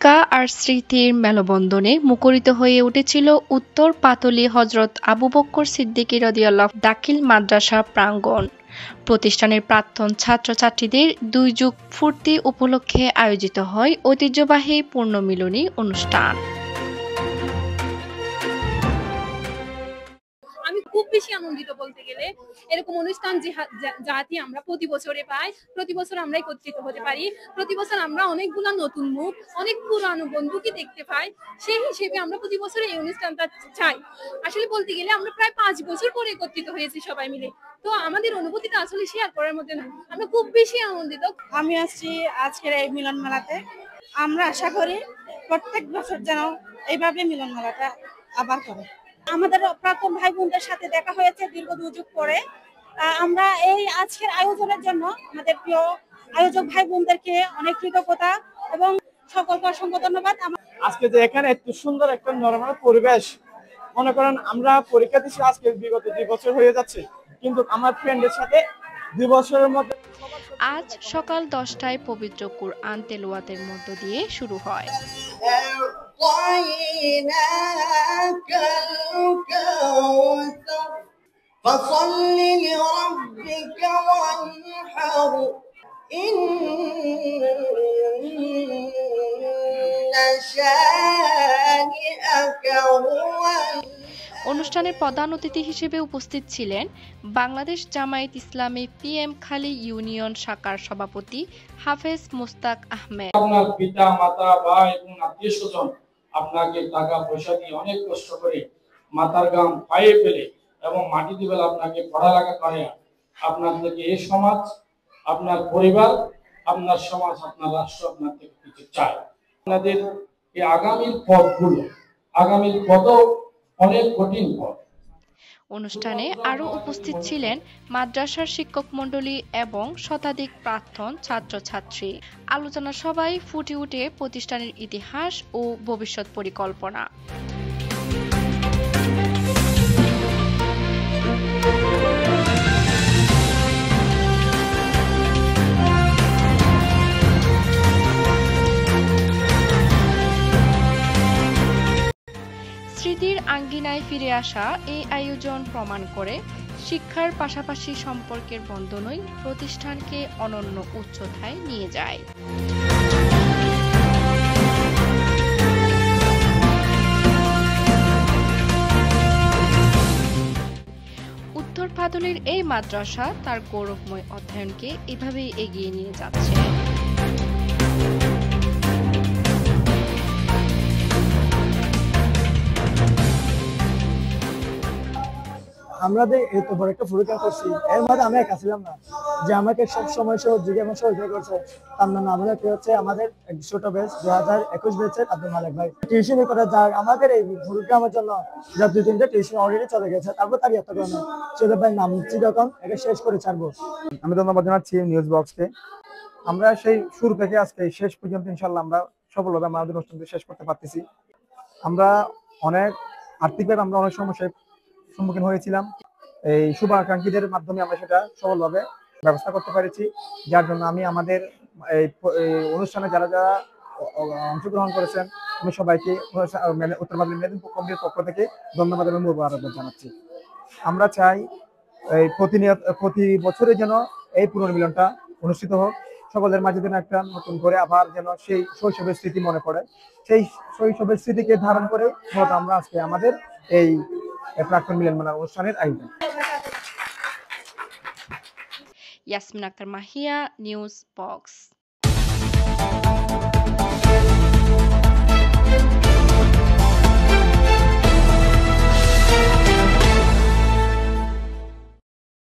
আকিকা আর স্মৃতির মেলবন্ধনে মুখরিত হয়ে উঠেছিল উত্তর পাতলী হজরত আবু বকর সিদ্দিকী রাদিয়াল্লাহু দাখিল মাদ্রাসা প্রাঙ্গণ। প্রতিষ্ঠানের প্রাক্তন ছাত্রছাত্রীদের ২ যুগ পূর্তি উপলক্ষে আয়োজিত হয় ঐতিহ্যবাহী পুণ্যমিলনী অনুষ্ঠান। আমি খুব বেশি আনন্দিত বলতে গেলে, এরকম অনুষ্ঠান যাতে আমরা প্রতি বছরে পাই, প্রতি বছর আমরা একত্রিত হতে পারি, প্রতি বছর আমরা অনেকগুলো নতুন মুখ, অনেক পুরানো বন্ধুকে দেখতে পাই। সেই হিসেবে আমরা প্রতি বছর এই অনুষ্ঠানটা চাই। আসলে বলতে গেলে আমরা প্রায় 5 বছর পরে একত্রিত হয়েছি সবাই মিলে, তো আমাদের অনুভূতিটা আসলে শেয়ার করার মধ্যে না, আমরা খুব বেশি আনন্দিত। আমি আসছি আজকের এই মিলন মেলাতে। আমরা আশা করি প্রত্যেক বছর যেন এইভাবে মিলন মেলাটা আবার করে। আমাদের প্রাক্তন ভাই বোনদের সাথে দেখা হয়েছে দীর্ঘ 2 যুগ পরে। আমরা এই আজকের আয়োজনের জন্য আমাদের প্রিয় আয়োজক ভাই বোনদেরকে অনেক কৃতজ্ঞতা এবং সকলকে অসংখ্য ধন্যবাদ। আজকে যে এখানে এত সুন্দর একটা নরমাল পরিবেশ, মনে করেন আমরা পরীক্ষা দিচ্ছি আজকে বিগত 2 বছর হয়ে যাচ্ছে, কিন্তু আমার ফ্রেন্ডের সাথে 2 বছরের মধ্যে। আজ সকাল 10টায় পবিত্র কুরআন তেলাওয়াতের মধ্য দিয়ে শুরু হয়। অনুষ্ঠানের প্রধান অতিথি হিসেবে উপস্থিত ছিলেন বাংলাদেশ জামায়াত ইসলামী পিএম খালি ইউনিয়ন শাখার সভাপতি হাফেজ মুস্তাক আহমেদ। আপনার পিতা মাতা ভাই এবং আত্মীয়স্বজন আপনাকে টাকা পয়সা দিয়ে অনেক কষ্ট করে মাথার ঘাম পায়ে ফেলে এবং মাটিতে ফেলে আপনাকে পড়ালেখা করে, আপনার থেকে এই সমাজ, আপনার পরিবার, আপনার সমাজ, আপনার রাষ্ট্র আপনার থেকে কিছু চায়। আপনাদের এই আগামীর পথ অনেক কঠিন পথ। অনুষ্ঠানে আরও উপস্থিত ছিলেন মাদ্রাসার শিক্ষক মণ্ডলী এবং শতাধিক প্রাক্তন ছাত্রছাত্রী। আলোচনা সভায় ফুটে ওঠে প্রতিষ্ঠানের ইতিহাস ও ভবিষ্যৎ পরিকল্পনা। স্মৃতির আঙ্গিনায় ফিরে আসা এই আয়োজন প্রমাণ করে শিক্ষার পাশাপাশি সম্পর্কের বন্ধনই প্রতিষ্ঠানকে অনন্য উচ্চতায় নিয়ে যায়। উত্তর পাতলীর এই মাদ্রাসা তার গৌরবময় অধ্যয়নকে এভাবেই এগিয়ে নিয়ে যাচ্ছে। আমরা এত বড় একটা পরীক্ষা করছি, এর মধ্যে আমি একা ছিলাম না, যে আমাকে সব সময় সহযোগী এবং সহযোগিতা করছে তার নাম আমাদের হচ্ছে আমাদের ছোট ব্যাচ 2021 ব্যাচের আব্দুল মালিক ভাই। টিউশন করে যাক আমাদের এই পরীক্ষার জন্য যা 2-3টা টিউশন অলরেডি চলে গেছে, তারপর তার এত করে ছোট ভাই নাম নিচ্ছি যখন এটা শেষ করে ছাড়বো। আমি ধন্যবাদ জানাচ্ছি নিউজ বক্সকে। আমরা সেই শুরু থেকে আজকে শেষ পর্যন্ত ইনশাল্লাহ আমরা সফলভাবে আমাদের অনুষ্ঠানটি শেষ করতে পারতেছি। আমরা অনেক আর্থিকভাবে আমরা অনেক সমস্যার সম্মুখীন হয়েছিলাম, এই শুভাকাঙ্ক্ষীদের মাধ্যমে আমরা সেটা সফলভাবে ব্যবস্থা করতে পেরেছি, যার জন্য আমি আমাদের এই অনুষ্ঠানে যারা যারা অংশগ্রহণ করেছেন আমি সবাইকে উত্তর পাতলী মেদিনীপুর কমিটির পক্ষ থেকে ধন্যবাদ এবং মোবারকবাদ জানাচ্ছি। আমরা চাই এই প্রতি বছরে যেন এই পুনর্মিলনটা অনুষ্ঠিত হোক, সকলের মাঝে যেন একটা নতুন করে আবার যেন সেই শৈশবের স্মৃতি মনে পড়ে, সেই শৈশবের স্মৃতিকে ধারণ করে আমরা আজকে আমাদের এই প্রাক্তন মিলন মেলা অনুষ্ঠানের আয়োজন। Yasmin Akter Mahiya, news box.